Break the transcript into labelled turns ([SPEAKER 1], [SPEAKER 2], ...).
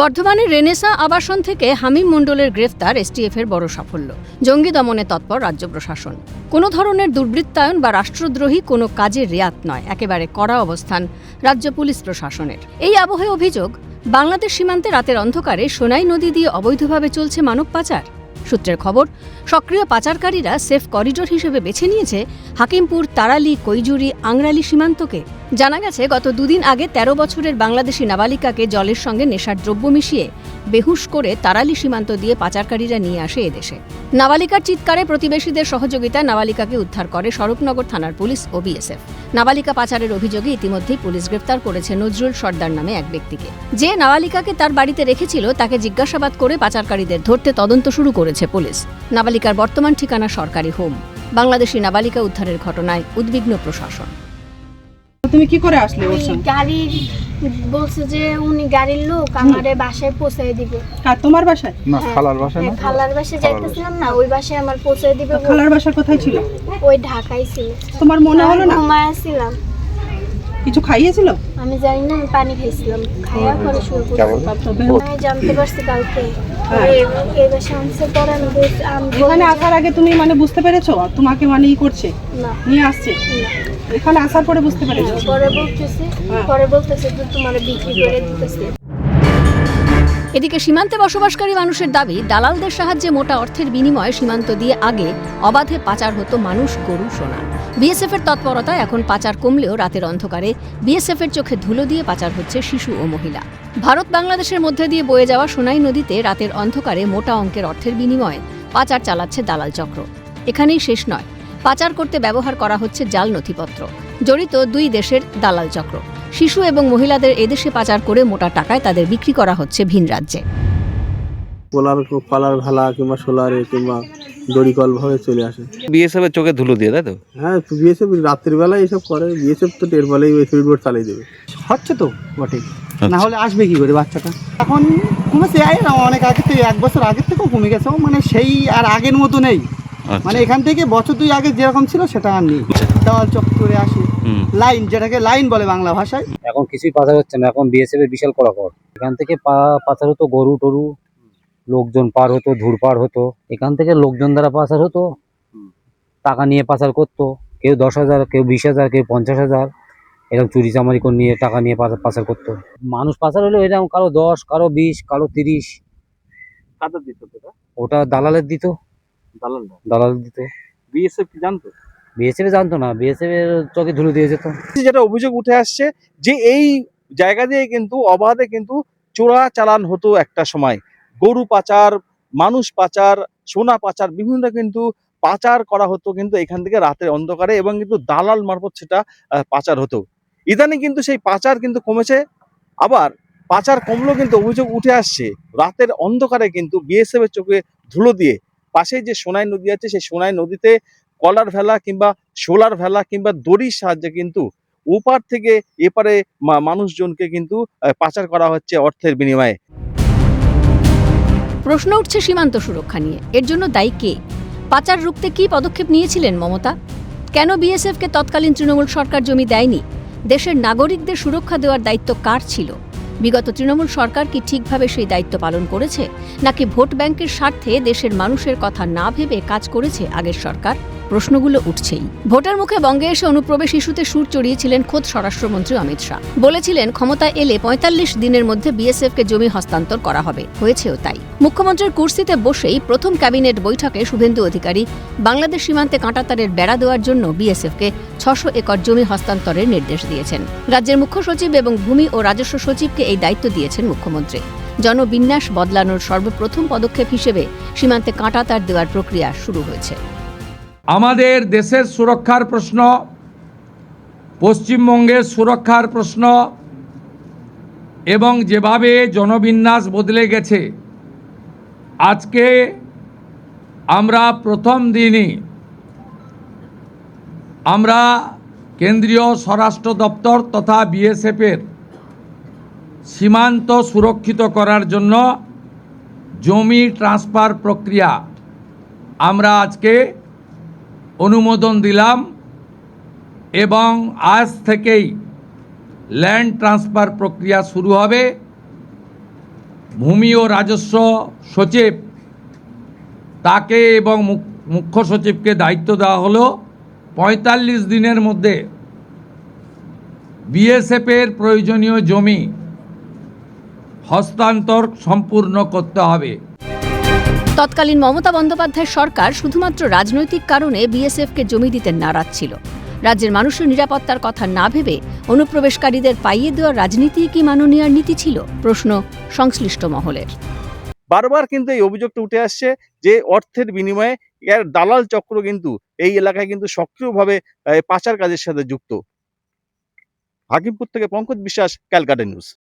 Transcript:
[SPEAKER 1] বর্ধমানের রেনেসা আবাসন থেকে হামিম মণ্ডলের গ্রেফতার এসটিএফের বড় সাফল্য। জঙ্গি দমনে তৎপর রাজ্য প্রশাসন। কোনো ধরনের দুর্বৃত্তায়ন বা রাষ্ট্রদ্রোহী কোনো কাজে রেয়াত নয়, একেবারে কড়া অবস্থান রাজ্য পুলিশ প্রশাসনের। এই আবহে অভিযোগ, বাংলাদেশ সীমান্তে রাতের অন্ধকারে সোনাই নদী দিয়ে অবৈধভাবে চলছে মানব পাচার। সূত্রের খবর, সক্রিয় পাচারকারীরা সেফ করিডোর হিসেবে বেছে নিয়েছে হাকিমপুর, তারালি, কৈজুরি, আংরালি সীমান্তকে। জানা গেছে, গত দুদিন আগে ১৩ বছরের বাংলাদেশি নাবালিকাকে জলের সঙ্গে নেশার দ্রব্য মিশিয়ে বেহুশ করে তারালি সীমান্ত দিয়ে পাচারকারীরা নিয়ে আসে এদেশে। নাবালিকার চিৎকারে প্রতিবেশীদের সহযোগিতায় নাবালিকাকে উদ্ধার করে স্বরূপনগর থানার পুলিশ ও বিএসএফ। নাবালিকা পাচারের অভিযোগে ইতিমধ্যেই পুলিশ গ্রেফতার করেছে নজরুল সর্দার নামে এক ব্যক্তিকে। যে নাবালিকাকে তার বাড়িতে রেখেছিল তাকে জিজ্ঞাসাবাদ করে পাচারকারীদের ধরতে তদন্ত শুরু করেছে পুলিশ। নাবালিকার বর্তমান ঠিকানা সরকারি হোম। বাংলাদেশি নাবালিকা উদ্ধারের ঘটনায় উদ্বিগ্ন প্রশাসন।
[SPEAKER 2] তুমি কি করে আসলে ওর সঙ্গে?
[SPEAKER 3] গাড়ির বলছে যে উনি গাড়ির লোক আমারে বাসায় পৌঁছায় দিবে।
[SPEAKER 2] আর তোমার বাসায়
[SPEAKER 4] না, খালার বাসায় না,
[SPEAKER 3] খালার বাসায় যাইতেছিলাম না, ওই বাসায় আমার পৌঁছায় দিবে।
[SPEAKER 2] খালার বাসা কোথায় ছিল?
[SPEAKER 3] ওই ঢাকায় ছিল।
[SPEAKER 2] তোমার মনে হলো না
[SPEAKER 3] ঘুমাইছিলাম?
[SPEAKER 2] কিছু খাইয়েছিল?
[SPEAKER 3] আমি জানি না, আমি পানি খাইছিলাম, খাওয়ার পরে শুয়ে পড়ছি। আমি জানতে পারছি কালকে এই বাসায় আনছে পরে আমি
[SPEAKER 2] এখানে আসার আগে তুমি মানে বুঝতে পেরেছো তোমাকে মানে ই করছে,
[SPEAKER 3] না
[SPEAKER 2] নিয়ে আসছে? এখানে আসার পরে বুঝতে পেরেছো?
[SPEAKER 3] পরে বলতেছে যে তোমার বিক্রি করে দিতেছে।
[SPEAKER 1] এদিকে সীমান্তে বসবাসকারী মানুষের দাবি, দালালদের সাহায্যে মোটা অর্থের বিনিময়ে সীমান্ত দিয়ে আগে অবাধে পাচার হতো মানুষ, গরু, সোনা। বিএসএফ এর তৎপরতায় এখন পাচার কমলেও রাতের অন্ধকারে বিএসএফ এর চোখে ধুলো দিয়ে পাচার হচ্ছে শিশু ও মহিলা। ভারত বাংলাদেশের মধ্যে দিয়ে বয়ে যাওয়া সোনাই নদীতে রাতের অন্ধকারে মোটা অঙ্কের অর্থের বিনিময়ে পাচার চালাচ্ছে দালাল চক্র। এখানেই শেষ নয়, পাচার করতে ব্যবহার করা হচ্ছে জাল নথিপত্র। জড়িত দুই দেশের দালাল চক্র। শিশু এবং মহিলাদের এদেশে পাচার করে মোটা টাকায় তাদের বিক্রি করা হচ্ছে ভিন রাজ্যে।
[SPEAKER 5] পালার ভালা কিংবা সোলারে কিংবা দড়িকল ভাবে চলে আসে।
[SPEAKER 6] বিএসএফ এর চোখে ধুলো দিয়ে, তাই তো?
[SPEAKER 5] হ্যাঁ, বিএসএফ রাত্রির বেলায় এসব করে। বিএসএফ তো টের বেলায় ওই সুইচ বোর্ড চালিয়ে দেবে।
[SPEAKER 7] হচ্ছে তো বটে, না হলে আসবে কি করে বাচ্চাটা? এখন কমেছে, অনেক আগে থেকে, 1 বছর আগের থেকেও কমে গেছে, মানে সেই আর আগের মতো নেই। মানে এখান থেকে বছর 2 আগে যেরকম ছিল সেটা আর নেই। দেওয়াল চক করে আসে, লাইন, যেটাকে লাইন বলে বাংলা ভাষায়।
[SPEAKER 8] এখন কিছুই পাচার হচ্ছে না, এখন বিএসএফ এর বিশাল কড়াকড়। এখান থেকে পাচার হতো গরু টরু, লোকজন পার হতো, ধুর পার হতো। এখান থেকে লোকজন দ্বারা পাচার হতো, টাকা নিয়ে পাচার করতো। কেউ 10,000, কেউ 20,000, কেউ 50,000, এরকম চুরি চামারি করে নিয়ে টাকা নিয়ে পাচার করতো। মানুষ পাচার হলো এরকম কারো 10, কারো 20, কারো 30।
[SPEAKER 6] কাদের দিত
[SPEAKER 8] ওটা দালালের দিত, দালাল দিত।
[SPEAKER 6] বিএসএফ কি জানতো?
[SPEAKER 8] বিএসএফ জানতো না, বিএসএফ এর চোখে ধুলো দিয়ে যেত।
[SPEAKER 4] যেটা অভিযোগ উঠে আসছে যে এই জায়গা দিয়ে কিন্তু অবাধে কিন্তু চোরা চালান হতো একটা সময়। গরু পাচার, মানুষ পাচার, সোনা পাচার, বিভিন্ন কিন্তু পাচার করা হতো কিন্তু এখান থেকে রাতের অন্ধকারে, এবং কিন্তু দালাল মারফত সেটা পাচার হতো। ইদানিং কিন্তু সেই পাচার কিন্তু কমেছে, আবার পাচার কমলেও কিন্তু অভিযোগ উঠে আসছে রাতের অন্ধকারে কিন্তু বিএসএফ এর চোখে ধুলো দিয়ে পাশেই যে সোনাই নদী আছে সেই সোনাই নদীতে কলার ভেলা কিংবা সোলার ভেলা কিংবা দড়ির সাহায্যে কিন্তু ওপার থেকে এপারে মানুষজনকে কিন্তু পাচার করা হচ্ছে অর্থের বিনিময়ে।
[SPEAKER 1] প্রশ্ন উঠছে সীমান্ত সুরক্ষা নিয়ে। এর জন্য দায়ী কে? পাচার রুখতে কী পদক্ষেপ নিয়েছিলেন মমতা? কেন বিএসএফকে তৎকালীন তৃণমূল সরকার জমি দেয়নি? দেশের নাগরিকদের সুরক্ষা দেওয়ার দায়িত্ব কার ছিল? বিগত তৃণমূল সরকার কি ঠিকভাবে সেই দায়িত্ব পালন করেছে, নাকি ভোট ব্যাংকের স্বার্থে দেশের মানুষের কথা না ভেবে কাজ করেছে আগের সরকার? প্রশ্নগুলো উঠছেই। ভোটের মুখে বঙ্গে এসে অনুপ্রবেশ ইস্যুতে সুর চড়িয়েছিলেন খোদ স্বরাষ্ট্রমন্ত্রী অমিত শাহ। বলেছিলেন ক্ষমতায় এলে 45 দিনের মধ্যে বিএসএফকে জমি হস্তান্তর করা হবে। হয়েছেও তাই। মুখ্যমন্ত্রীর কুর্সিতে বসেই প্রথম ক্যাবিনেট বৈঠকে শুভেন্দু অধিকারী বাংলাদেশ সীমান্তে কাঁটাতারের বেড়া দেওয়ার জন্য বিএসএফকে 600 একর জমি হস্তান্তরের নির্দেশ দিয়েছেন। রাজ্যের মুখ্য সচিব এবং ভূমি ও রাজস্ব সচিবকে এই দায়িত্ব দিয়েছেন মুখ্যমন্ত্রী। জনবিন্যাস বদলানোর সর্বপ্রথম পদক্ষেপ হিসেবে সীমান্তে কাঁটাতার দেওয়ার প্রক্রিয়া শুরু হয়েছে।
[SPEAKER 9] আমাদের দেশের সুরক্ষার প্রশ্ন, পশ্চিমবঙ্গের সুরক্ষার প্রশ্ন, এবং যেভাবে জনবিন্যাস বদলে গেছে, আজকে আমরা প্রথম দিনই আমরা কেন্দ্রীয় স্বরাষ্ট্র দপ্তর তথা বিএসএফের সীমান্ত সুরক্ষিত করার জন্য জমি ট্রান্সফার প্রক্রিয়া আমরা আজকে অনুমোদন দিলাম, এবং আজ থেকেই ল্যান্ড ট্রান্সফার প্রক্রিয়া শুরু হবে। ভূমি ও রাজস্ব সচিব তাকে এবং মুখ্য সচিবকে দায়িত্ব দেওয়া হলো ৪৫ দিনের মধ্যে বিএসএফের প্রয়োজনীয় জমি হস্তান্তর সম্পূর্ণ করতে হবে।
[SPEAKER 1] তৎকালীন মমতা বন্দ্যোপাধ্যায়ের সরকার শুধুমাত্র রাজনৈতিক কারণে বিএসএফকে জমি দিতে নারাজ ছিল। রাজ্যের মানুষের নিরাপত্তার কথা না ভেবে অনুপ্রবেশকারীদের পাইয়ে দেওয়ার রাজনীতি কি মাননীয়ার নীতি ছিল? প্রশ্ন সংশ্লিষ্ট মহলের।
[SPEAKER 4] বারবার কিন্তু এই অভিযোগটা উঠে আসছে যে অর্থের বিনিময়ে এর দালাল চক্র কিন্তু এই এলাকায় কিন্তু সক্রিয়ভাবে পাচার কাজের সাথে যুক্ত। হাকিমপুর থেকে পঙ্কজ বিশ্বাস, ক্যালকাটা নিউজ।